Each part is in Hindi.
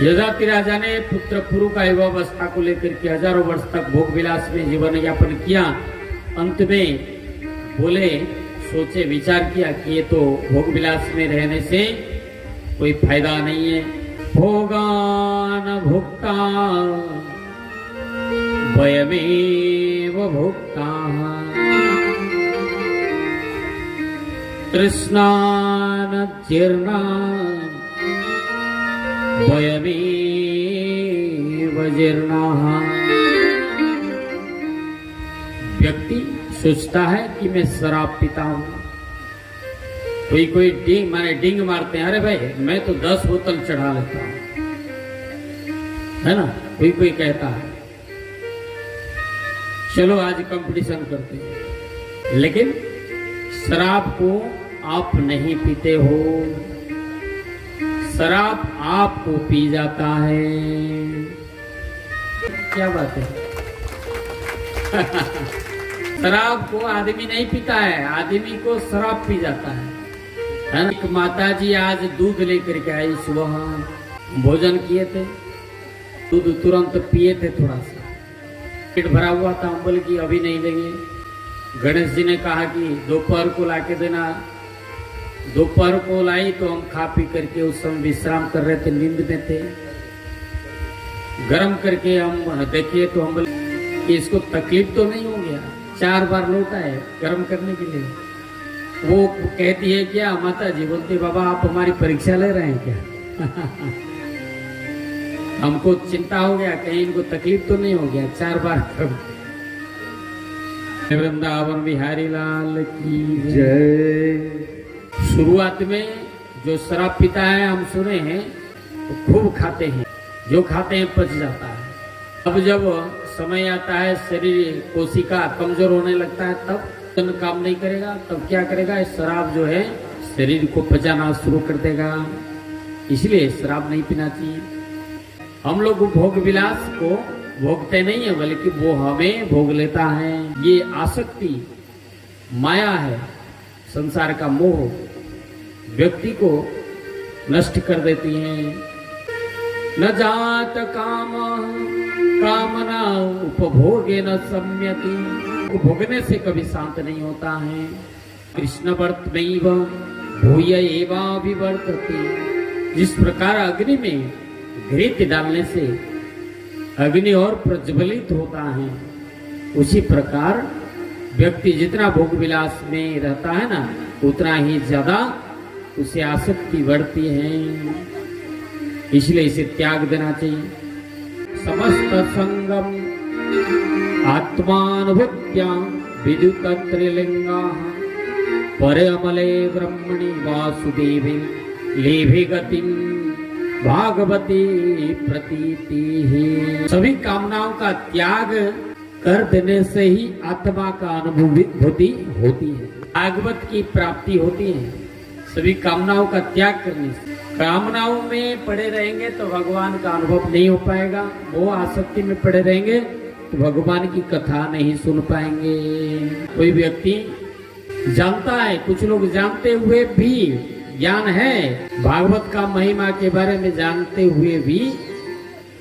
यजाति राजा ने पुत्र पुरु का युवावस्था को लेकर के हजारों वर्ष तक भोग विलास में जीवन यापन किया। अंत में बोले, सोचे, विचार किया कि ये तो भोग विलास में रहने से कोई फायदा नहीं है। भोगान भुक्ता वयमेव भुक्ता तृष्णान जीर्णा वयमेव जीर्णाः। व्यक्ति सोचता है कि मैं शराब पीता हूं। कोई डिंग मारते हैं, अरे भाई मैं तो 10 बोतल चढ़ा लेता हूं, है ना। कोई कहता है चलो आज कंपटीशन करते हैं, लेकिन शराब को आप नहीं पीते हो, शराब आपको पी जाता है। क्या बात है? शराब को आदमी नहीं पीता है, आदमी को शराब पी जाता है। एक माताजी आज दूध लेकर के आई, सुबह भोजन किए थे, दूध तुरंत पिए थे, थोड़ा सा पेट भरा हुआ था। हम बोले कि अभी नहीं देंगे। गणेश जी ने कहा कि दोपहर को लाके देना। दोपहर को लाई तो हम खा पी करके उस समय विश्राम कर रहे थे, नींद में थे। गरम करके हम देखिए तो हम बोले कि इसको तकलीफ तो नहीं हो गया। 4 बार लौटा है गरम करने के लिए। वो कहती है क्या माता जी? बोलती बाबा आप हमारी परीक्षा ले रहे हैं क्या? हमको चिंता हो गया कहीं इनको तकलीफ तो नहीं हो गया। 4 बार गरम। वृंदावन बिहारी लाल की जय। शुरुआत में जो शराब पीता है हम सुने हैं तो खूब खाते हैं, जो खाते हैं पच जाता है। अब जब समय आता है शरीर कोशिका कमजोर होने लगता है, तब काम नहीं करेगा, तब क्या करेगा? शराब जो है शरीर को पचाना शुरू कर देगा। इसलिए शराब नहीं पीना चाहिए। हम लोग भोग विलास को भोगते नहीं है, बल्कि वो हमें भोग लेता है। ये आसक्ति माया है, संसार का मोह व्यक्ति को नष्ट कर देती है। न जात काम कामना उपभोगे न सम्यति। भोगने से कभी शांत नहीं होता है। कृष्ण वर्तमेव भूय एवाभिवर्तते। जिस प्रकार अग्नि में घृत डालने से अग्नि और प्रज्वलित होता है, उसी प्रकार व्यक्ति जितना भोग विलास में रहता है ना, उतना ही ज्यादा उसे आसक्ति बढ़ती है। इसलिए इसे त्याग देना चाहिए। समस्त संगम आत्मानुभूत्या विद्युत त्रिलिंगा परे अमले ब्रह्मणि वासुदेवे लेभे गतिम भागवती प्रतीति। सभी कामनाओं का त्याग कर देने से ही आत्मा का अनुभूति होती है, भागवत की प्राप्ति होती है। सभी कामनाओं का त्याग करने से। कामनाओं में पड़े रहेंगे तो भगवान का अनुभव नहीं हो पाएगा। वो आसक्ति में पड़े रहेंगे तो भगवान की कथा नहीं सुन पाएंगे। कोई व्यक्ति जानता है, कुछ लोग जानते हुए भी, ज्ञान है भागवत का महिमा के बारे में जानते हुए भी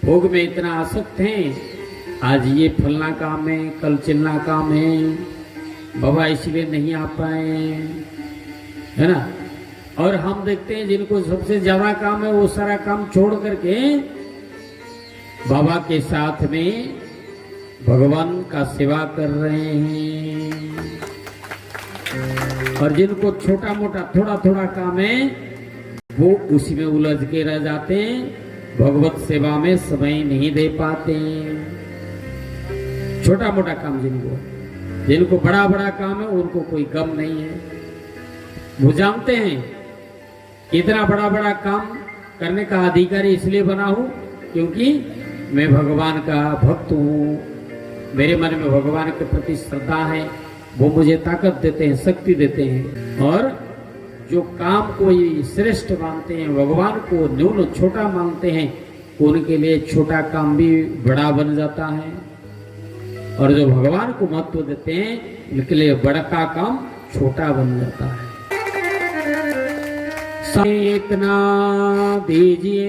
भोग में इतना आसक्त हैं। आज ये फलना काम है, कल चिलना काम है, बाबा इसलिए नहीं आ पाए, है ना। और हम देखते हैं जिनको सबसे ज्यादा काम है वो सारा काम छोड़ करके बाबा के साथ में भगवान का सेवा कर रहे हैं। और जिनको छोटा मोटा थोड़ा थोड़ा काम है वो उसी में उलझ के रह जाते हैं, भगवत सेवा में समय नहीं दे पाते। छोटा मोटा काम जिनको बड़ा बड़ा काम है उनको कोई गम नहीं है। वो जानते हैं कितना बड़ा बड़ा काम करने का अधिकारी इसलिए बना हूं क्योंकि मैं भगवान का भक्त हूँ, मेरे मन में भगवान के प्रति श्रद्धा है, वो मुझे ताकत देते हैं, शक्ति देते हैं। और जो काम को श्रेष्ठ मानते हैं, भगवान को न्यून छोटा मानते हैं, उनके लिए छोटा काम भी बड़ा बन जाता है। और जो भगवान को महत्व देते हैं उनके लिए बड़ा का काम छोटा बन जाता है। इतना दीजिए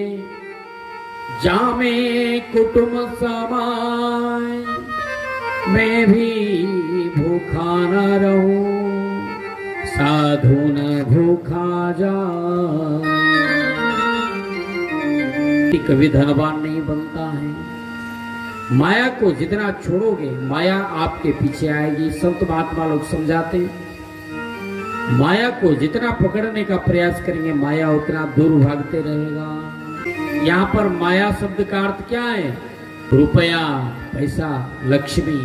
जामे कुटुंब समाए, मैं भी भूखा न रहूं, साधु न भूखा जाए। कभी धनवान नहीं बनता है। माया को जितना छोड़ोगे माया आपके पीछे आएगी। संत महात्मा लोग समझाते हैं माया को जितना पकड़ने का प्रयास करेंगे माया उतना दूर भागते रहेगा। यहाँ पर माया शब्द का अर्थ क्या है? रुपया, पैसा, लक्ष्मी।